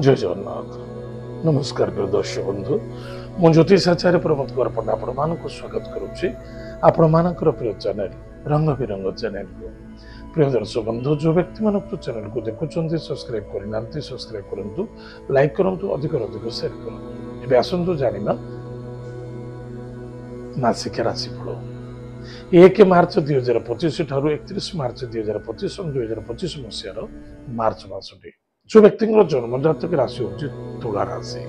जय जगन्नाथ। नमस्कार प्रिय दर्शक बंधु, मु ज्योतिष आचार्य प्रमोद कुमार पंडा आपण स्वागत करुच्ची आपण मानकर प्रिय चैनल रंग बिरंग चैनल को। प्रिय दर्शक बंधु, जो व्यक्ति मान चैनल को देखुं सब्सक्राइब करना सब्सक्राइब करूँ, लाइक करूँ, अधिक शेयर करूँ। एवं आसतु जाना मासिक राशिफल 1 मार्च 2025 ठारू 31 मार्च 2025 2025 मसीहार मार्च मासटी जो व्यक्ति जन्म जातक राशि हूँ तुला राशि।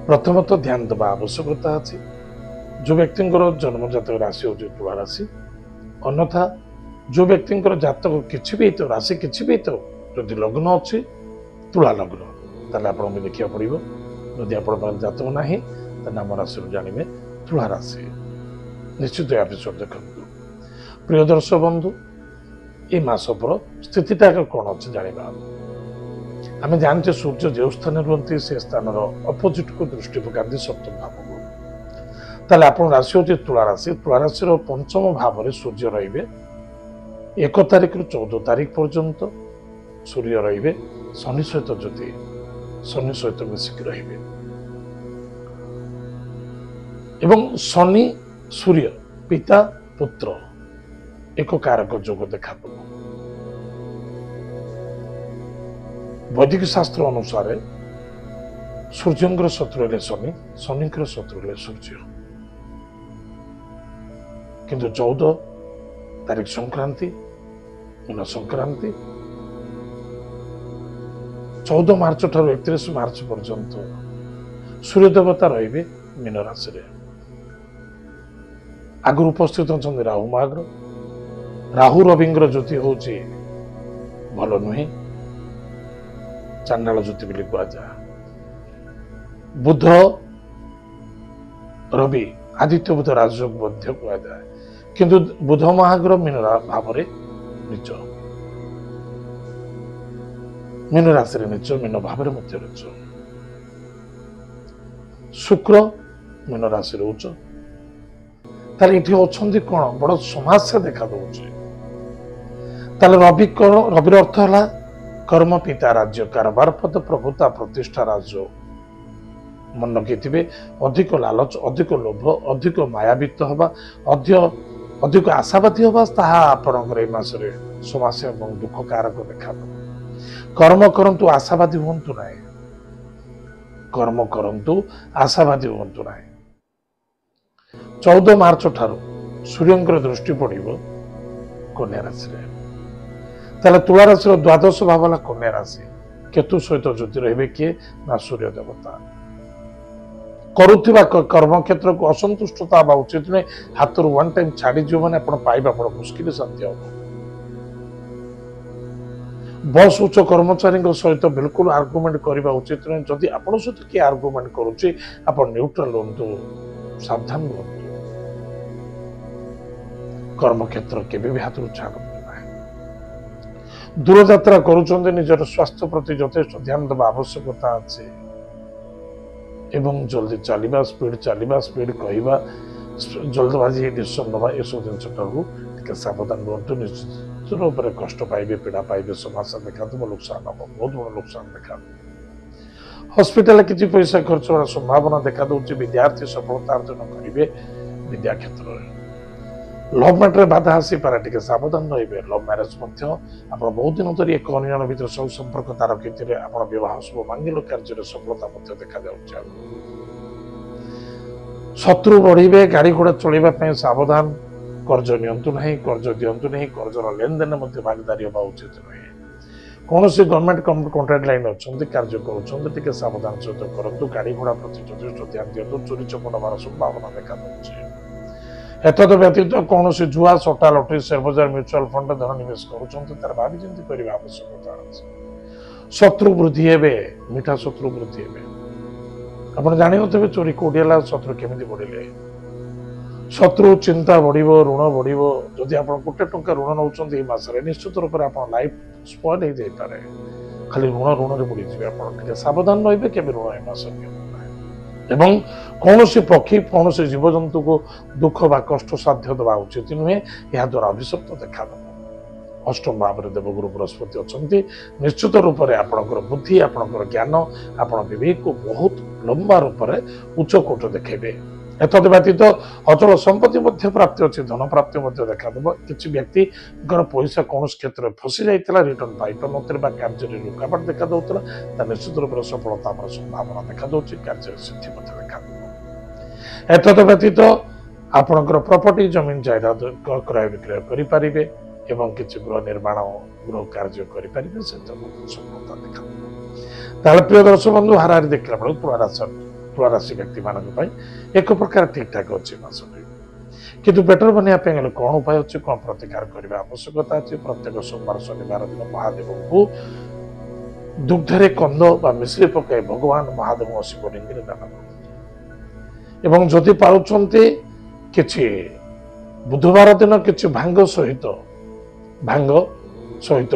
प्रथमतः ध्यान देवा आवश्यकता अच्छी। जो व्यक्ति जन्म जातक राशि हूँ तुला राशि, अन्यथा जो व्यक्ति जातक किसी भी तो राशि किसी भी तो जदि लग्न अच्छी तुला लग्न ताले आपको देखा पड़ो। जदि आप जातक ना नाम राशि जानवे तुला राशि निश्चित एपिसोड देखु। प्रिय दर्शक बंधु, ये मास पर स्थितिटा कौन अच्छे जाना आम जानते सूर्य जो स्थान रुहति से स्थान अपोजिट को दृष्टि पकाती सप्तम भाव को। ताले आप राशि हूँ तुला राशि। तुला राशि पंचम भाव में सूर्य रे 1 तारिख रु 14 तारिख पर्यंत सूर्य रे शनि सहित ज्योति शनि सहित मिसिक रे एवं शनि सूर्य पिता पुत्र एक कारक जोग देखा। वैदिक शास्त्र अनुसार सूर्यंकर शत्रु है शनि, शनिकर शत्रु है सूर्य। किंतु 14 तारिख संक्रांति मीन संक्रांति 14 मार्च ठारू 31 मार्च पर्यंत सूर्य देवता रे मीन राशि। आगुरी उपस्थित अच्छा राहु महाग्र। राहु रविंद्र ज्योति हूँ भल नुहे, चांडाल ज्योति बोली कहुए। बुध रवि आदित्य बुध राजयोग कहुए, किंतु बुध महाग्रह मीन भाव नीच, मीन राशि नीच, मीन भाव नीच। शुक्र मीन राशि उच्च। ताले ये अच्छा कौन बड़ समस्या देखा दूचे। ताले रविर अर्थ है कर्म पिता राज्य कारोबार पद प्रभुता प्रतिष्ठा राज्य मन लगे अधिक लालच अधिक लोभ अधिक मायावित हवा अधिक आशावादी हवा आपणकर मासरे समस्या और दुख कारक देखा। कर्म करंतु आशावादी हूँ ना, कर्म करंतु आशावादी हूँ ना। 14 मार्च ठारू सूर्यंकर दृष्टि पड़ो कन्या राशि। ताले तुला राशि द्वादश भाव है कन्या राशि। केतु सहित ज्योति रे किए ना सूर्य देवता। करुवा कर्म क्षेत्र को असंतुष्टता उचित नुहे। हाथ रू 1 टाइम छाड़ी जो मैंने पाइबा बड़ मुस्किल शांति हम। बस उच्च कर्मचारी सहित बिल्कुल आर्गुमेंट करने उचित नुहे। जदि आप सहित किए आर्गुमेंट करुच्ची आप न्यूट्रल रुहतु, सावधान रुहतु। कर्म क्षेत्र केबे भी हाथ छाड़ दूर यात्रा करुचंदे निजर स्वास्थ्य प्रति यथेष्ट ध्यान देवा आवश्यकता अच्छे। एवं जल्दी चलवा स्पीड कहवा जल्दबाजी डिसीजन नवा यू जिन सावधान रुहतु। निश्चित कष्ट पाइबे पीड़ा पाइबे समस्या देखा नुकसान हम बहुत बड़ा नुकसान देखा। हॉस्पिटल किसी पैसा खर्च होने संभावना देखा दूसरी। विद्यार्थी सफलता अर्जन करेंगे विद्या क्षेत्र में। लव मैटर बाधा आसी पारे टिके सावधान रहिबे। लव मैरेज आप बहुत दिन धरी एक अन्य भर सब संपर्क रखी आप विवाह शुभ मांगिल कार्य सफलता देखा जाऊँ। शत्रु बढ़े, गाड़ी घोड़ा चलने सावधान। कर्ज नियंतु नहीं, कर्ज दिंतु नहीं, कर्जर लेन देन भागीदारी होगा उचित नुहे। कौन सी गवर्नमेंट कॉन्ट्रैक्ट लाइन अच्छा कार्य कर सावधान सहित करूँ। गाड़ी घोड़ा प्रति यथेष्ट ध्यान दिंतु। चोरी चपट हमार संभावना देखा दूसरे। एतद व्यतीत कौन सी जुआ सट्टा लटरी शेयर बजार म्यूचुअल फंड धन निवेश कर भावी चिंती करने आवश्यकता अच्छे। शत्रु वृद्धि हे, मीठा शत्रु वृद्धि हे। आप जानते चोरी कौटी है, शत्रु केमी बढ़े। शत्रु चिंता बढ़, ऋण बढ़। जदि आप 1 टंका ऋण नौ मसरे निश्चित रूप से आप लाइफ स्पॉइल हो जाए। खाली ऋण ऋण बुड़ीजे। आप सावधान रे के ऋण ए मास एवं कौन सी पक्षी कौन सी जीवजंतु को दुख बा कष्ट साध्य देवा उचित नुहे। यह द्वारा अभिशप्त देखा अष्टम भाव में देवगुरु बृहस्पति अच्छा निश्चित रूप से आपणकर बुद्धि आपणकर ज्ञान आपण विवेक को बहुत लंबा रूप से उच्च कोट देखेबे। एतद व्यतीत अचल संपत्ति प्राप्ति अच्छी धन प्राप्ति देखा किसी व्यक्ति पैसा कौन क्षेत्र में फसी जाता रिटर्न पाई पार कार्य रुकावट देखा दूसरा निश्चित रूप से सफलता संभावना देखा दूसरी कार्य सिद्धि देखा एतद व्यतीत आपणकर प्रॉपर्टी जमीन जायदाद क्रय विक्रय करें एवं किसी गृह निर्माण गृह कार्य करें से सफलता देखा। प्रिय दर्शक बंधु हाराहारी देखला बेलू तुला राशि व्यक्ति मान एक प्रकार ठीक ठाक अच्छी मासटी किंतु बेटर बनवा गले कौन उपाय अच्छे कौन प्रतिकार करने आवश्यकता अच्छी प्रत्येक सोमवार शनिवार दिन महादेव को दुग्धरे कंद बा मिश्री पकाई भगवान महादेव शिवलिंग दान एवं जदि पाउछन्ते किछि बुधवार दिन किछि भांग सहित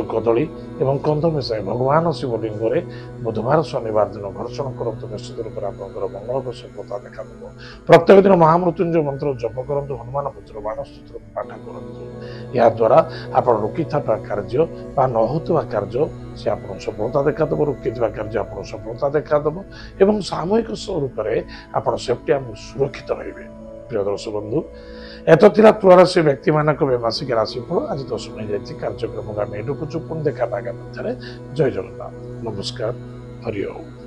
कदली एवं कंद मिसाई भगवान शिवलिंग बुधवार शनिवार दिन घर्षण करते निश्चित रूप से आप मंगल सफलता देखा प्रत्येक दिन महामृत्युंजय मंत्र जप करूँ हनुमान पुत्र बाण सूत्र पाठ करूँ या द्वारा आप रुकी था कार्य न होता कार्य से आप सफलता देखादेव रुकी कार्य आप सफलता देखादेव एवं सामूहिक रूप से आप सेफ्टी सुरक्षित रहिबे। प्रिय दर्शक बंधु एतला तुलाराशि व्यक्ति मानक मासिक राशिफल आज तो शुणी जाए कार्यक्रम आम एटुकु पुणी देखा आगामी जय जगन्नाथ नमस्कार हरि ओम।